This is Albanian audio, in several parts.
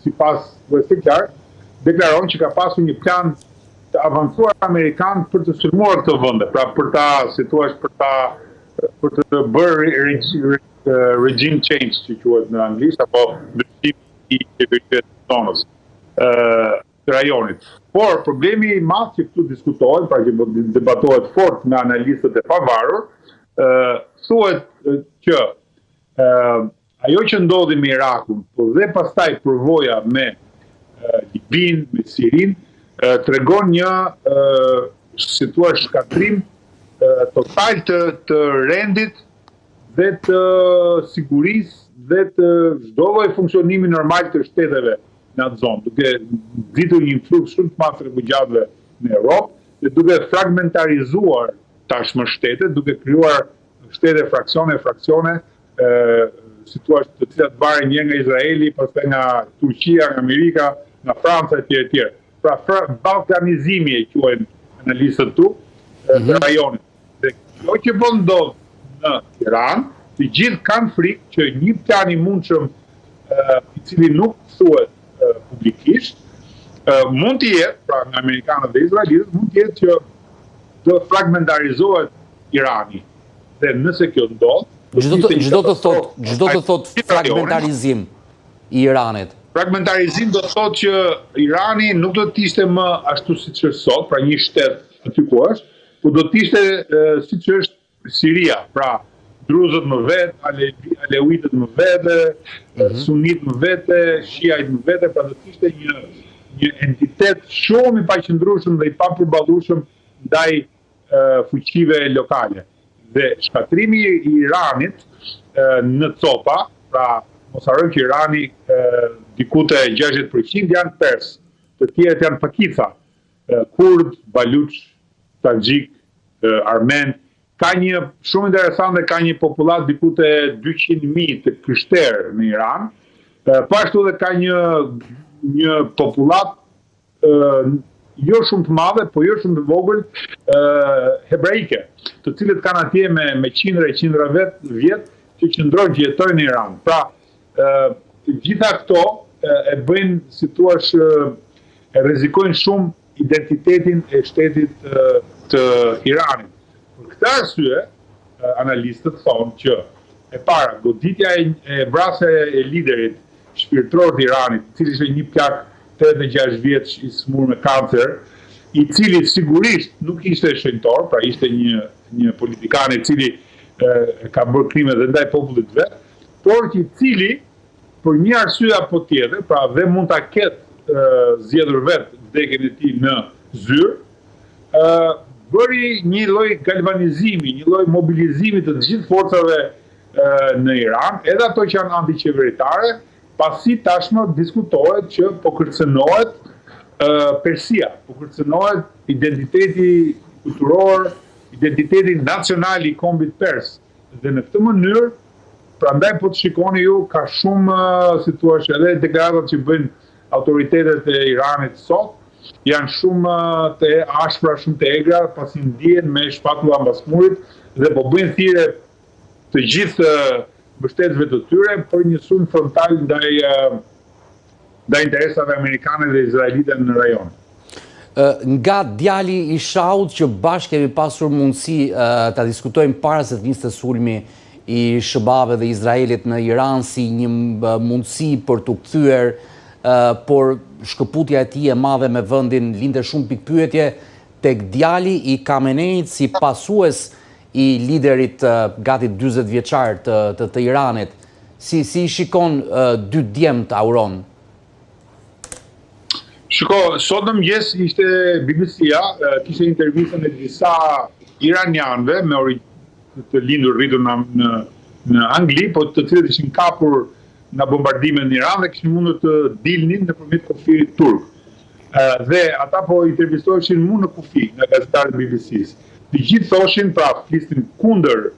sipas Westfall, deklaron që ka pasur një plan të avancuar amerikan për të sulmuar këtë vende, pra për ta, si thua, për të bërë regime change, që quhet në anglisht, apo ndryshimi i qeverisë së zonës, të rajonit. Por problemi i madh që këtu diskutohet, pra që debatohet fort me analistët e pavarur, thuhet që ajo që ndodhi me Irakun, por dhe pastaj përvoja me Libin, me Sirin, tregon një, si thua, shkatrim total të rendit dhe të sigurisë dhe të çdo lloj funksionimi normal të shteteve në atë zonë, duke ditur një influks shumë të madh të refugjatëve në Europë dhe duke fragmentarizuar tashmë shtetet, duke krijuar shtete fraksione, si thua, të cilat varen një nga Izraeli, pastaj nga Turqia, nga Amerika, nga Franca etj. Pra balkanizimi e quajnë analistët tu të rajonit. Dhe kjo që po ndodh në Tiranë, të gjithë kanë frikë që një plan i mundshëm i cili nuk thuhet publikisht, mund të jetë, pra nga amerikanët dhe izraelitët, mund të jetë që të fragmentarizohet Irani. Dhe nëse kjo ndodh, çdo të thot fragmentarizim i Iranit. Fragmentarizim do të thotë që Irani nuk do të ishte më ashtu siç është sot, pra një shtet aty ku është, por do të ishte siç është Siria, pra druzët më vetë, aleuitët më vete, sunit më vete, shiajt më vete, pra do të ishte një entitet shumë i paqëndrueshëm dhe i papërballueshëm ndaj fuqive lokale. Dhe shkatrimi i Iranit në copa, pra mos harrojmë që Irani diku te 60% janë pers, të tjerët janë pakica, kurd, baluç, taxhik, armen. Ka një shumë interesante, ka një popullat diku te 200.000 të krishterë në Iran, po ashtu dhe ka një popullat jo shumë të madhe, po jo shumë të vogël hebraike, të cilët kanë atje me qindra vjet që qëndrojnë që jetojnë në Iran. Pra, gjitha këto e bëjnë, si thua, e rrezikojnë shumë identitetin e shtetit të Iranit. Për këtë arsye, analistët thonë që e para, goditja e vrasja e liderit shpirtëror të Iranit, i cili ishte një plak 86 vjeç i smur me kancer, i cili sigurisht nuk ishte shenjtor, pra ishte një politikan i cili ka bërë krime dhe ndaj popullit vet, por i cili për një arsye apo tjetër, pra dhe mund ta ketë zgjedhur vetë vdekjen e tij në zyrë, bëri një lloj galvanizimi, një lloj mobilizimi të gjithë forcave në Iran, edhe ato që janë antiqeveritare, pasi tashmë diskutohet që po kërcënohet Persia, po kërcënohet identiteti kulturor, identiteti nacional i kombit pers. Dhe në këtë mënyrë, prandaj po të shikoni ju, ka shumë, si thua, edhe deklaratat që bëjnë autoritetet e Iranit sot, janë shumë të ashpra, shumë të egra, pasi ndihen me shpatulla mbasmurit dhe po bëjnë thirrje të gjithë mbështetësve të tyre për një sulm frontal ndaj interesave amerikane dhe izraelite në rajon. Nga djali i Shaut që bashkë kemi pasur mundësi ta diskutojmë para se të niste sulmi i shëbave dhe Izraelit në Iran si një mundësi për të kthyer, por shkëputja e tij e madhe me vendin linte shumë pikpyetje tek djali i Khameneit si pasues i liderit gati 40 vjeçar të Iranit. Si shikon dy djemt Auron? Shiko, sot në mëngjes ishte BBC-ja, kishte intervistën e disa iranianëve me origjinë të lindur rritur në Angli, po të cilët ishin kapur nga bombardimet në Iran dhe kishin mundur të dilnin nëpërmjet kufirit turk. Dhe ata po intervistoheshin mu në kufi nga gazetarët e BBC-s. Të gjithë thoshin, pra flisnin kundër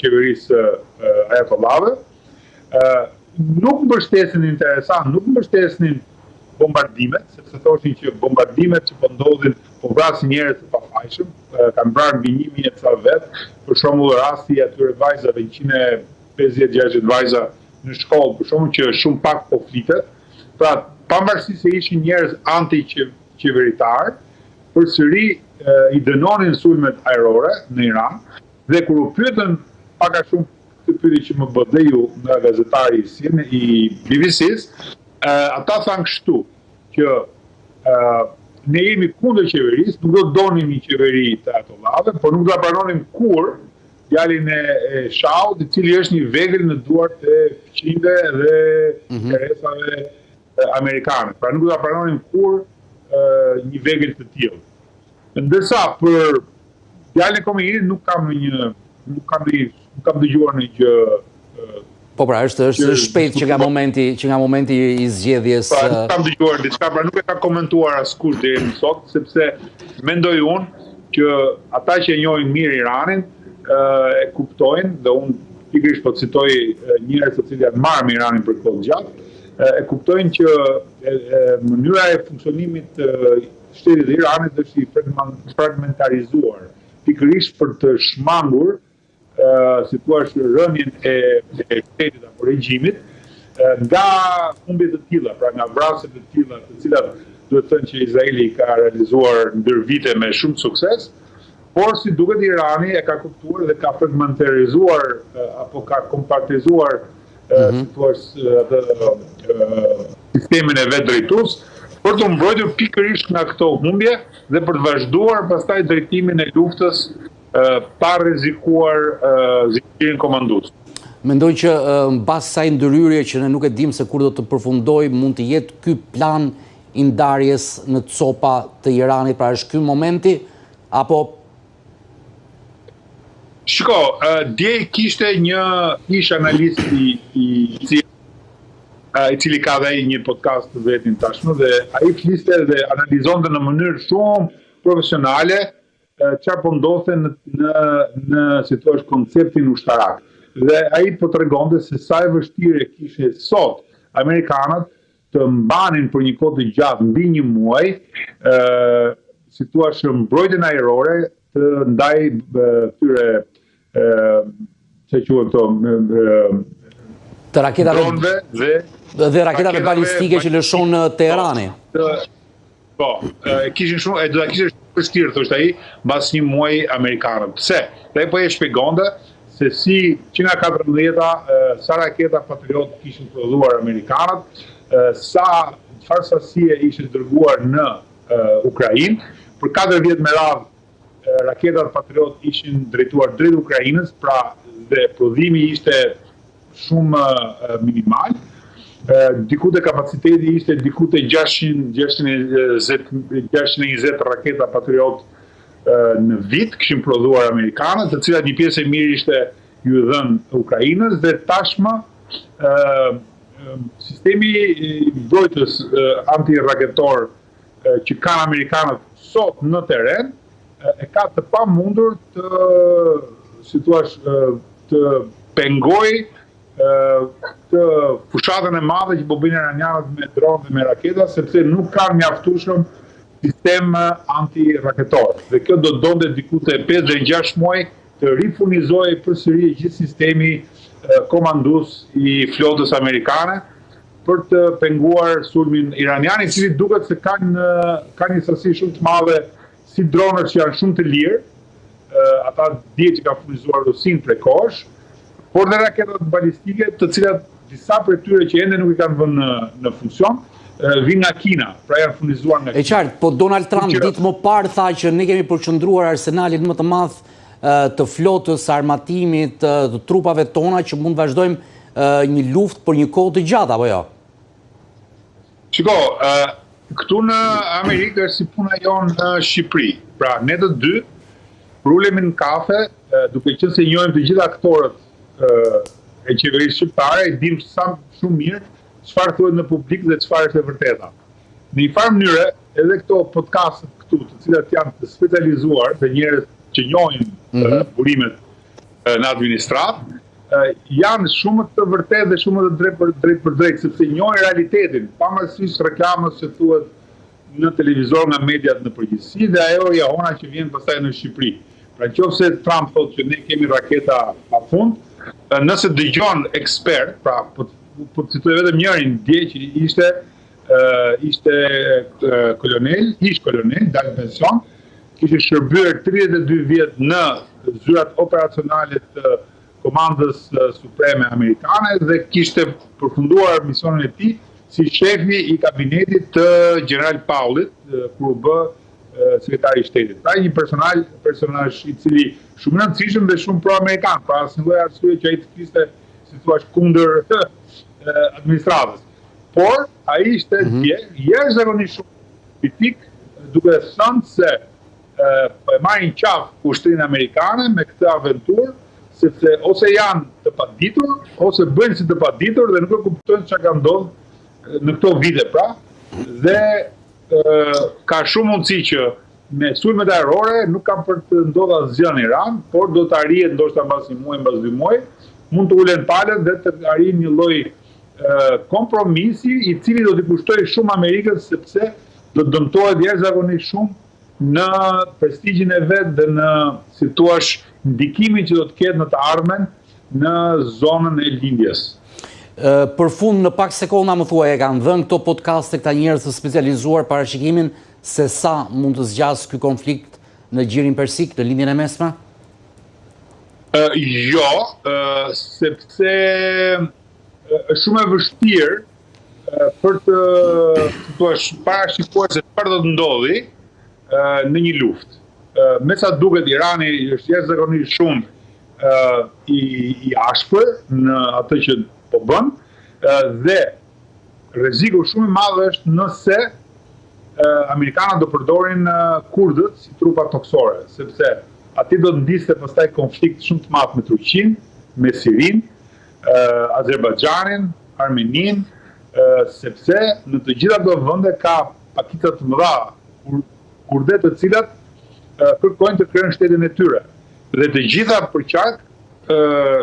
qeverisë ajatollave, nuk mbështesnin interesant, nuk mbështesnin bombardimet, sepse thoshin që bombardimet që po ndodhin po vrasin njerëz të pafajshëm, kanë vrarë mbi 1000 ca vet, për shembull rasti i atyre vajzave 150-60 vajza në shkollë, për shkakun që shumë pak po flitet. Pra, pavarësisht se ishin njerëz anti-qeveritar, përsëri i dënonin sulmet ajrore në Iran, dhe kur u pyetën pak a shumë këtë pyetje që më bë dhe ju nga gazetari i BBC-s, ata thanë kështu, që ne jemi kundër qeverisë, nuk do donim një qeveri të ajatollave, por nuk do ta pranonim kur djalin e Shaut, i cili është një vegël në duart e fqinjve dhe interesave amerikane. Pra nuk do ta pranonim kur një vegël të tillë. Ndërsa për djalin e Khomeiniut nuk kam dëgjuar në gjë. Po pra, është shpejt që nga momenti i zgjedhjes. Pra, nuk kam dëgjuar diçka, pra nuk e ka komentuar askush deri më sot, sepse mendoj unë që ata që e njohin mirë Iranin e kuptojnë, dhe unë pikërisht po citoj njerëz të cilët janë marrë me Iranin për kohë gjatë, e kuptojnë që mënyra e funksionimit të shtetit të Iranit është i fragmentarizuar, pikërisht për të shmangur si thua rënien e shtetit apo regjimit nga humbje të tilla, pra nga vrasje të tilla, të cilat duhet thënë që Izraeli ka realizuar ndër vite me shumë sukses, por si duket Irani e ka kuptuar dhe ka fragmentarizuar apo ka kompartizuar si thua sistemin e vet drejtues për të mbrojtur pikërisht nga këto humbje dhe për të vazhduar pastaj drejtimin e luftës pa rrezikuar zgjedhjen komandues. Mendoj që mbas kësaj ndërhyrje që ne nuk e dim se kur do të përfundojë, mund të jetë ky plan i ndarjes në copa të Iranit, pra është ky momenti apo Shiko, dje kishte një ish analist i cili ka dhe një podcast të vetin tashmë, dhe ai fliste dhe analizonte në mënyrë shumë profesionale çfarë po ndodhte në si thua konceptin ushtarak. Dhe ai po tregonte se sa e vështirë kishte sot amerikanët të mbanin për një kohë të gjatë mbi një muaj, si thua mbrojtjen ajrore të ndaj këtyre se quhet këto të raketave dhe raketave balistike që lëshon Teherani. Po, kishin shumë, do ta kishte shumë vështirë, thoshte ai, mbas një muaji amerikanët. Pse? Dhe po e shpjegonte se si që nga 14-ta sa raketa Patriot kishin prodhuar amerikanët, çfarë sasie ishin dërguar në Ukrainë, për 4 vjet me radhë raketat Patriot ishin drejtuar drejt Ukrainës, pra dhe prodhimi ishte shumë minimal. Diku te kapaciteti ishte diku te 620 raketa Patriot në vit kishin prodhuar amerikanët, të cilat një pjesë e mirë ishte ju dhënë Ukrainës, dhe tashmë sistemi i mbrojtjes antiraketor që kanë amerikanët sot në terren e ka të pamundur të pengoj të fushatën e madhe që po bëjnë iranianët me dronë dhe me raketa, sepse nuk kanë mjaftueshëm sistem antiraketor. Dhe kjo do donte diku te 5 deri 6 muaj të rifurnizojë përsëri gjithë sistemi komandues i flotës amerikane për të penguar sulmin iranian, i cili duket se ka një sasi shumë të madhe si dronët që janë shumë të lirë, ata dje që ka furnizuar Rusin prekosh, por dhe raketat balistike, të cilat disa për tyre që ende nuk i kanë vënë në funksion, vinë nga Kina, pra janë furnizuar nga Kina. E qartë, po Donald Trump ditë më parë tha që ne kemi përqendruar arsenalin më të madh të flotës, armatimit, të trupave tona që mund vazhdojmë një luftë për një kohë të gjatë, apo jo? Shiko, këtu në Amerikë është si puna jonë në Shqipëri. Pra, ne të dy, për ulemi në kafe, duke qenë se njohim të gjitha aktorët e qeverisë shqiptare, e dim shumë mirë çfarë thuhet në publik dhe çfarë është e vërteta. Në një farë mënyrë, edhe këto podcastet këtu, të cilat janë të specializuar, të njerëz që njohin burimet në administratë, janë shumë të vërtetë dhe shumë të drejt për drejt, sepse njohin realitetin, pavarësisht reklamës që thuhet në televizor nga mediat në përgjithësi dhe ajo jahona që vjen pastaj në Shqipëri. Pra nëse Trump thotë që ne kemi raketa pafund, nëse dëgjon ekspert, pra po të po të citoj vetëm njërin, dje që ishte kolonel, ish kolonel, dalë pension, kishte shërbyer 32 vjet në zyrat operacionale të Komandës Supreme Amerikane dhe kishte përfunduar misionin e tij si shefi i kabinetit të General Paulit, kur u bë sekretari i shtetit. Pra një personazh i cili shumë i rëndësishëm dhe shumë pro-amerikan, pra asnjë lloj arsye që ai të fliste, si thua, kundër administratës. Por ai ishte jashtëzakonisht shumë kritik, duke thënë se po e marrin qafë ushtrinë amerikane me këtë aventurë, sepse ose janë të paditur, ose bëjnë si të paditur dhe nuk e kuptojnë çka ka ndodhur në këto vite, pra. Dhe ka shumë mundësi që me sulmet ajrore nuk ka për të ndodhur asgjë në Iran, por do të arrihet ndoshta mbas një muaji, mbas 2 muaj, mund të ulen palët dhe të arrijnë një lloj kompromisi i cili do t'i kushtojë shumë Amerikës, sepse do të dëmtohet jashtëzakonisht shumë në prestigjin e vet dhe në, si thua, ndikimin që do të ketë në të ardhmen në zonën e lindjes. Për fund, në pak sekonda më thuaj, e kanë dhënë këto podcaste këta njerëz të specializuar parashikimin se sa mund të zgjasë ky konflikt në Gjirin Persik, në lindjen e mesme? Jo, sepse është shumë e vështirë për të parashikuar se çfarë do të ndodhi në një luftë. Me sa duket, Irani është jashtëzakonisht shumë i ashpër në atë që po bën, dhe rreziku shumë i madh është nëse amerikanët do përdorin kurdët si trupa toksore, sepse aty do të ndiste pastaj konflikt shumë të madh me Turqinë, me Sirinë, Azerbajxhanin, Armeninë, sepse në të gjitha këto vende ka pakicë të mëdha kurde të cilat kërkojnë të krijojnë shtetin e tyre. Dhe të gjitha për qark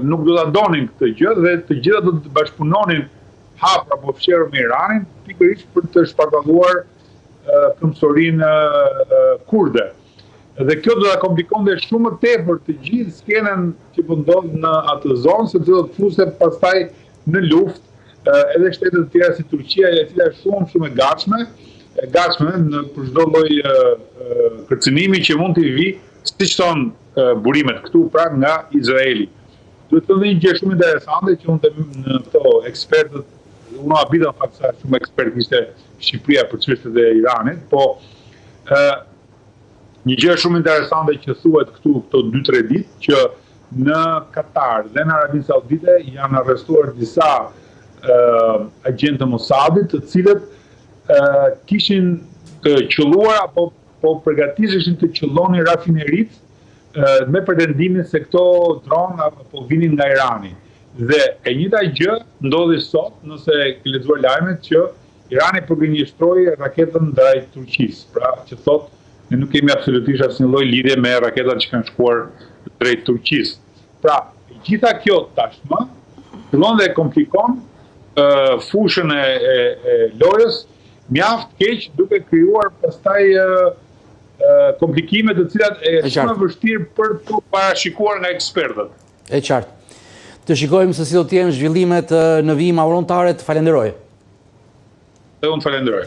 nuk do ta donin këtë gjë dhe të gjitha do të bashkëpunonin hap apo fshirë me Iranin pikërisht për të shpartalluar këmbësorinë kurde. Dhe kjo do ta komplikonte shumë më tepër të gjithë skenën që po ndodh në atë zonë, sepse do të fusë pastaj në luftë edhe shtete të tjera si Turqia, e cila është shumë e gatshme në për çdo lloj kërcënimi që mund të vi, siç thon burimet këtu, pra nga Izraeli. Duhet të thënë një gjë shumë interesante që unë në këto ekspertët, unë habita në fakt sa shumë ekspert ishte Shqipëria për çështjet e Iranit, po një gjë shumë interesante që thuhet këto 2-3 ditë që në Katar dhe në Arabinë Saudite janë arrestuar disa agjentë të Mossadit, të cilët kishin të qelluar apo përgatiseshin të qellonin rafineritë me pretendimin se këto dronë apo vinin nga Irani. Dhe e njëjta gjë ndodhi sot, nëse ke lexuar lajmet, që Irani po gënjeshtroi raketën ndaj Turqisë. Pra, që thotë ne nuk kemi absolutisht asnjë lloj lidhje me raketat që kanë shkuar drejt Turqisë. Pra, gjitha kjo tashmë fillon dhe komplikon fushën e lojës mjaft keq, duke krijuar pastaj komplikime të cilat shumë vështirë për të parashikuar nga ekspertët. E qartë. Të shikojmë se si do të jenë zhvillimet në vijim aurontare. Të falenderoj. Dhe unë falenderoj.